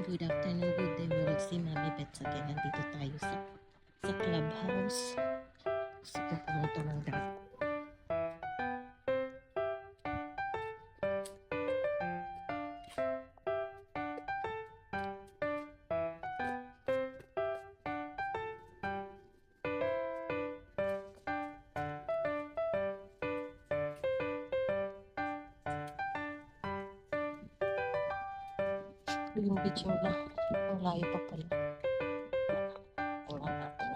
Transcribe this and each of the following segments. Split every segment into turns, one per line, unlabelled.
Good afternoon, good day, world. Si Mami Bets again. Nandito tayo sa clubhouse. Gusto ko pumunta ng dagat. Yung beach yung lang. Ang layo pa pala. Tingnan natin.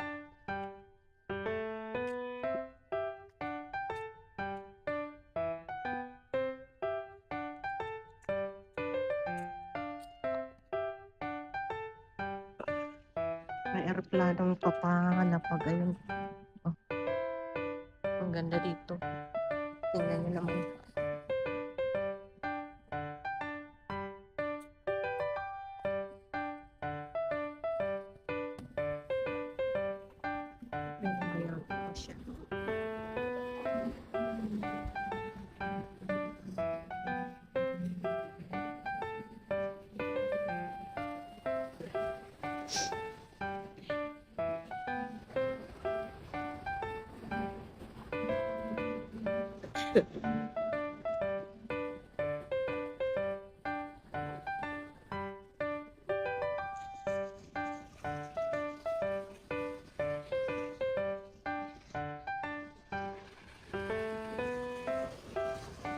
May aeroplanong papanganap pag ayun. Oh, ang ganda dito. Tingnan nyo naman. Ayan pa siya.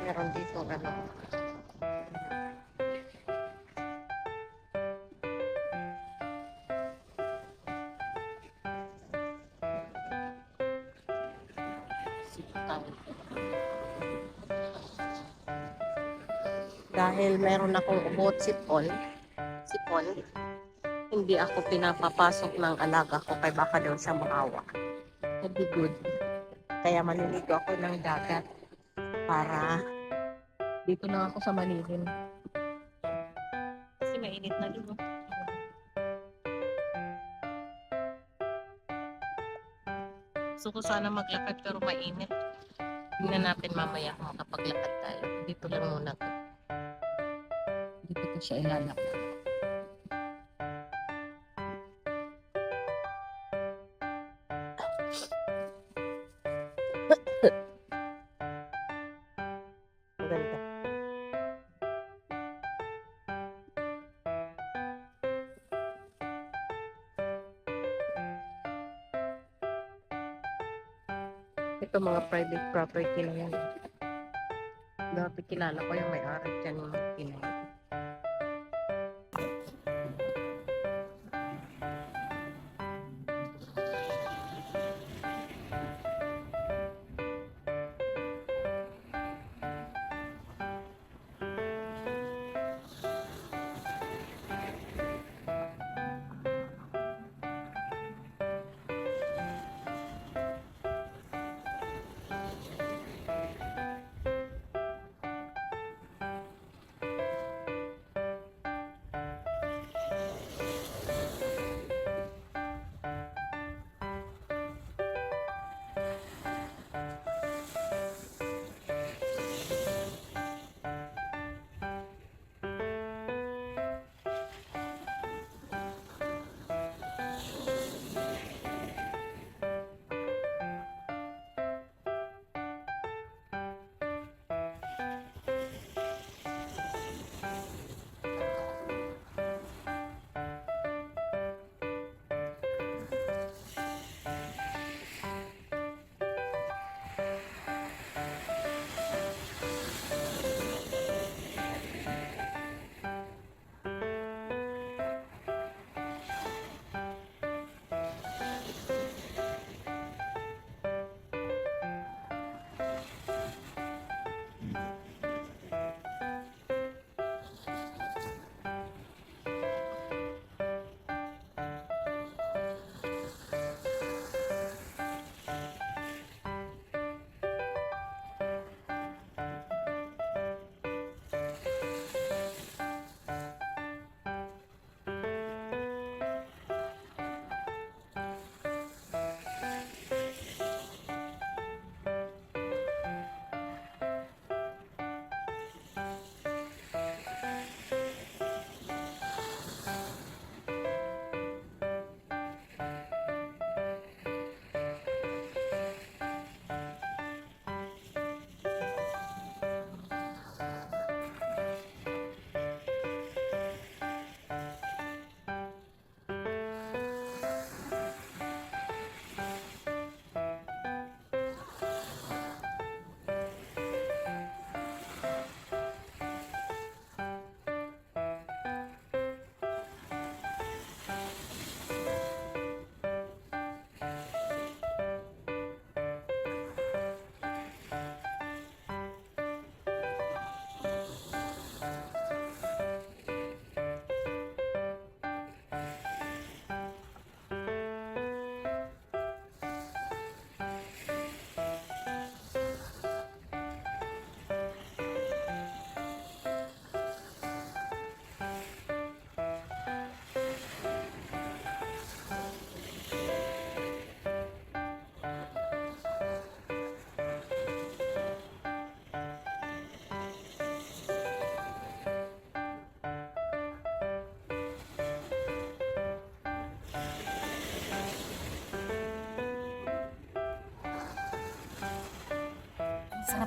Meron dito ano. Dahil meron akong ubot sipon, hindi ako pinapapasok ng alaga ko kay baka daw siya maawa. Hindi good. Kaya maliligo ako ng dagat para dito na ako sa malilim. Kasi mainit na rin. Gusto ko sana maglakad pero mainit. Tingnan natin mamaya kung makapaglakad tayo. Dito lang muna to. Dito ko siya ilalakad. Ang ganda. Ito mga private property na yan. Dati kilala ko yung may-ari dyan yung Pinay.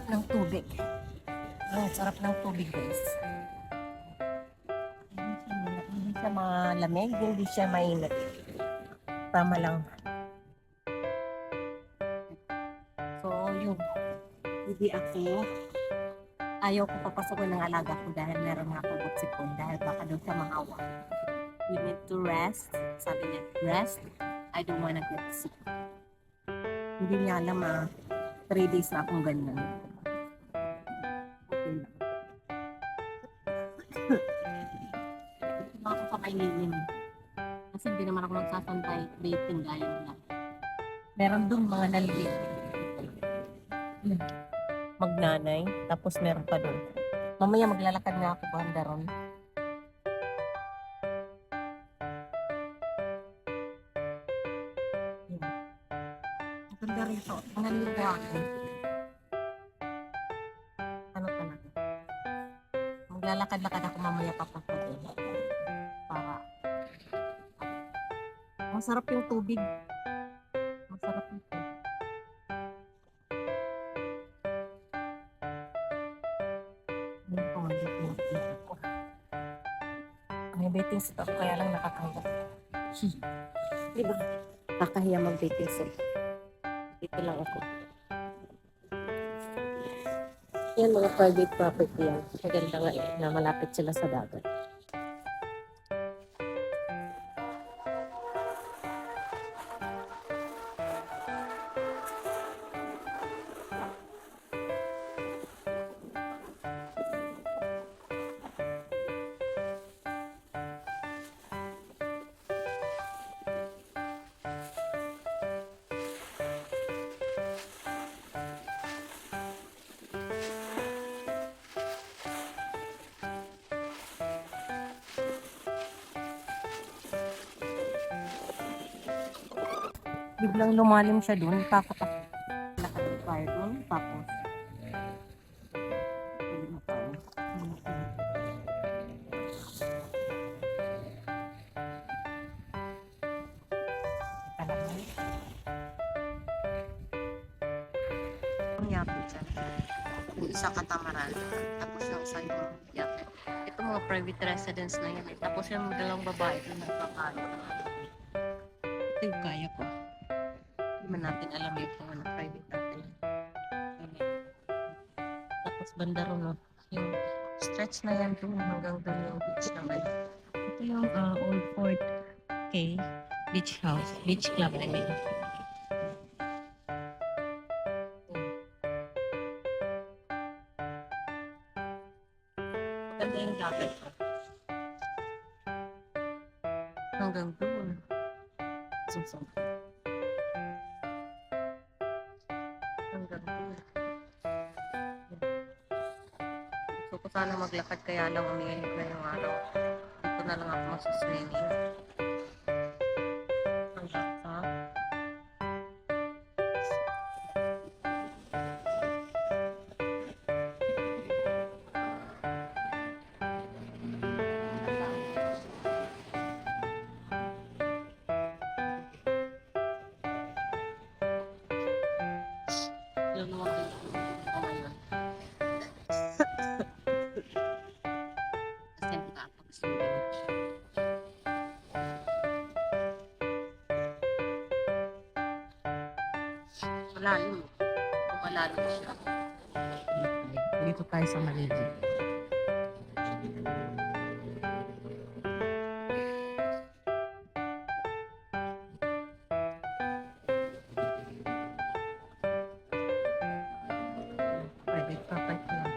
ng tubig. Ang sarap ng tubig, guys. Hindi siya malamig, hindi siya mainit. Tama lang. So, yun. Hindi ako. Ayaw ko papasokin ng alaga ko dahil meron nga akong butsipon dahil baka doon siya mahawa. You need to rest. Sabi niya, rest. I don't wanna get sick. Hindi niya alam 3 days na akong ganyan. Okay lang. Ito na ako pakainin. Kasi hindi naman ako nagsasantay dating gaya nila. Meron doon mga naliliit. Magnanay. Tapos meron pa doon. Mamaya maglalakad nga ako banda ron. Maganda rin ito. Ang naliligo ako. Ano talaga? Maglalakad-lakad ako mamaya papunta doon. Para masarap yung tubig. Masarap yung tubig. May bathing suit ako kaya lang nakakahiya. Diba? Nakakahiya mag-bathing suit. Dito lang ako. Yan mga private property yan. Maganda nga na malapit sila sa dagat. Biglang lumalim siya doon, takot ako. Lakad ng fire doon, tapos ang yapi dyan. Yung isa katamaran, tapos yung isa yung yapi. Ito mga private residence na yan. Tapos yung dalawang babae na nagpapalo. Ito yung kaya ko. Hindi man natin alam yung mga private natin. Tapos banda ron, no? Yung stretch na yan doon hanggang doon yung beach naman. Ito yung Old Fort K Beach House, Beach Club I mean. Maganda yung dagat ko. Hanggang doon. Susok. Hanggang doon. Gusto ko sana maglakad kaya lang umiinit na yung araw. Dito na lang ako masuswimming. Hanggang sa yung mga ngayon. Kasi nakakapag-swimming. Malalim. Malalim siya. Dito tayo sa Manila. Private property lang.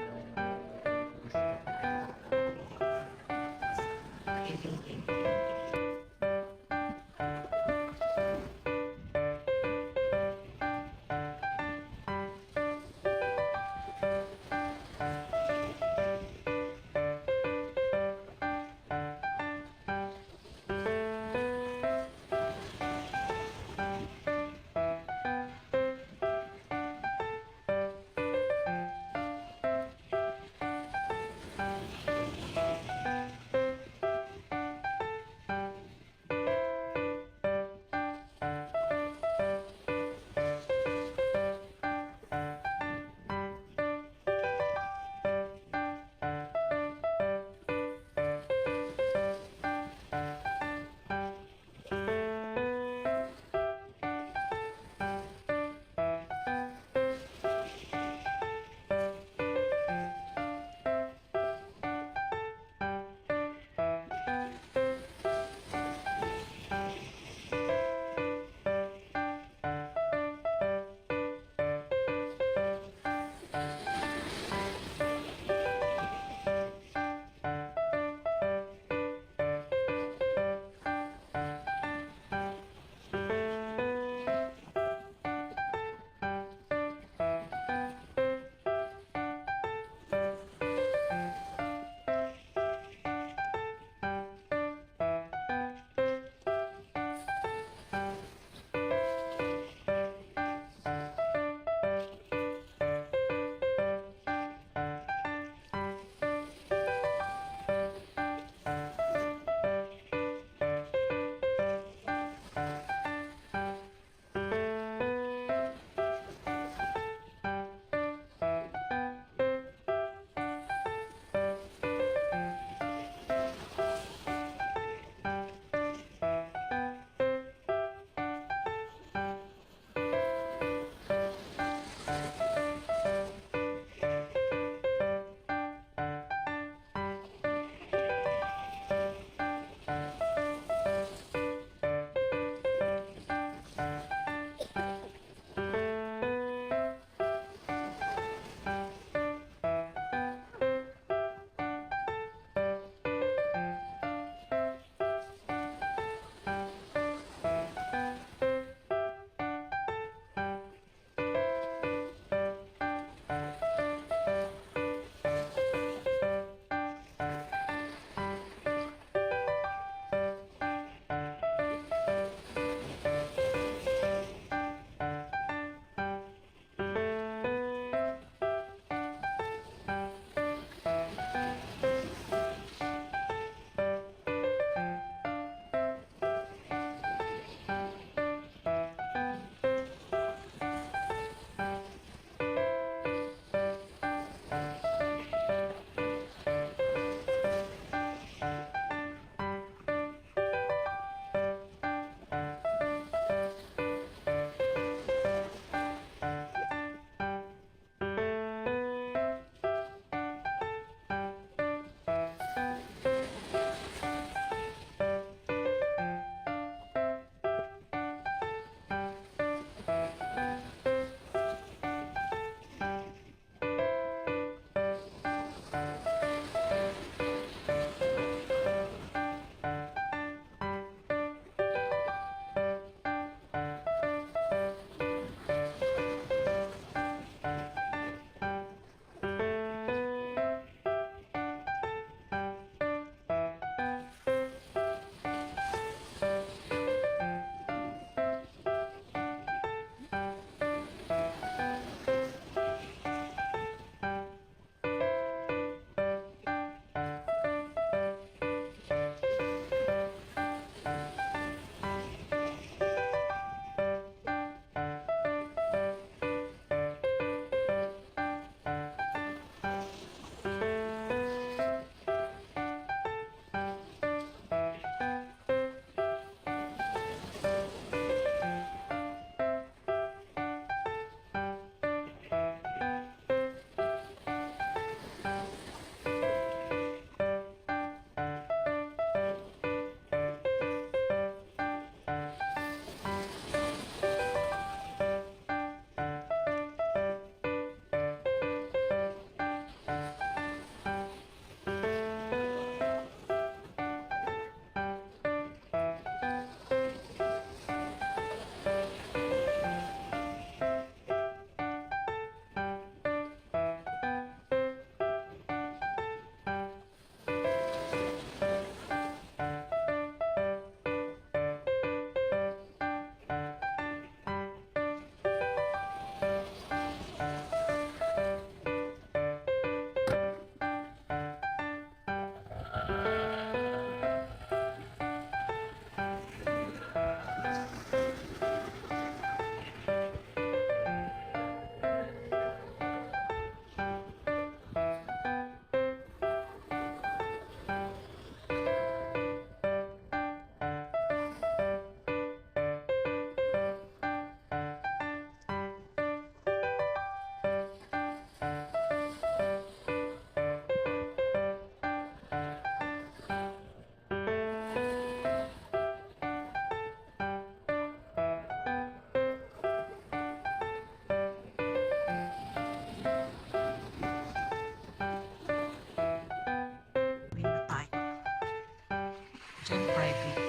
Diyan private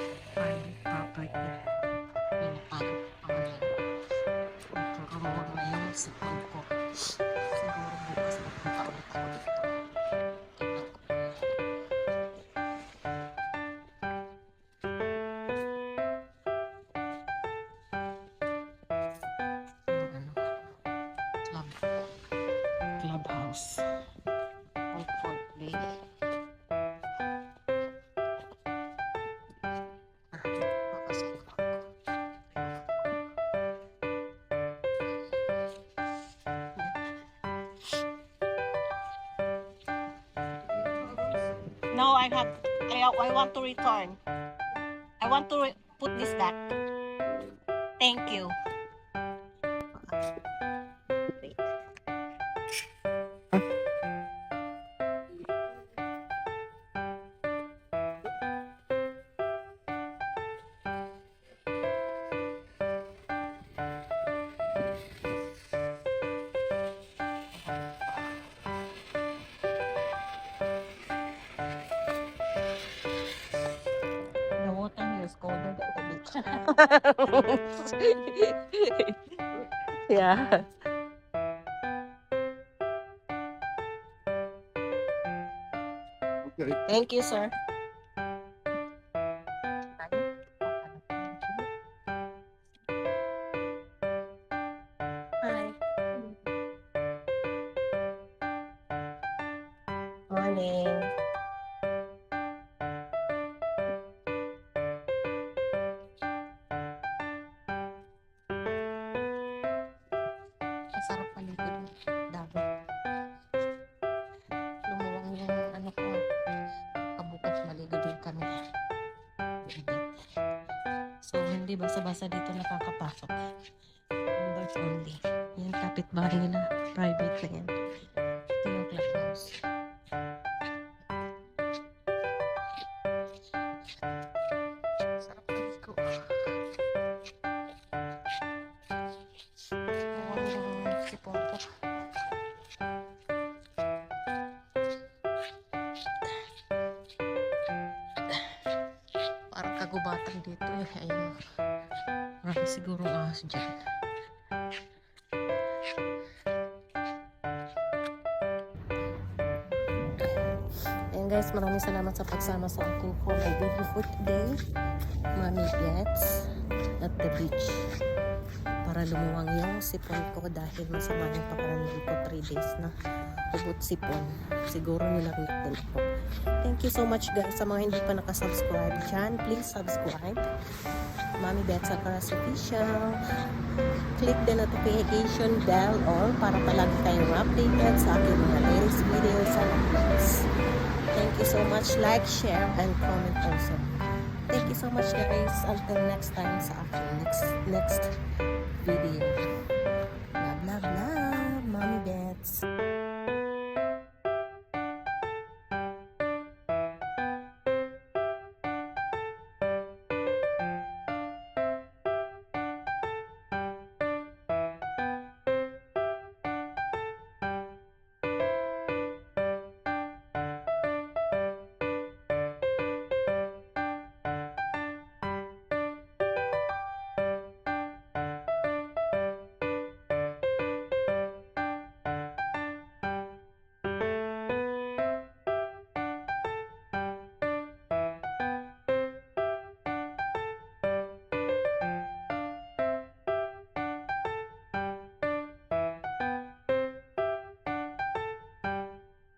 property. Yung pag-pangalan. Nagkaroon na yung sipon ko. Siguro bukas magpunta ulit ako dito. Tingnan ko. Yung clubhouse. Old play. No, I want to return. I want to put this back. Thank you. Wait. The water here is colder than the beach. Yeah.
Okay.
Thank you, sir. Hi. Morning. Masarap paligo ng dagat. Lumuwang yung ano ko. Kabukas maligo din kami. So, hindi basa-basa dito nakakapasok. Members only. Yan, kapitbahay nila. Private na yan. Ito yung clubhouse. Sarap paligo. Yung sipon ko. Parang kagubatan dito eh. Ayun. Marami siguro ahas dyan. And guys, maraming salamat sa pagsama sa akin for my video for today. Mami gets at the beach. Para lumuwang yung sipon ko dahil masama yung pakaramdam ko 3 days na ubot sipon. Siguro nilagnak din ako. Thank you so much guys sa mga hindi pa nakasubscribe dyan. Please subscribe. Mami Beth Sakaras Official. Click the notification bell all para palagi kayong updated sa aking mga latest videos and uploads. Thank you so much. Like, share, and comment also. Thank you so much guys. Until next time sa aking next video.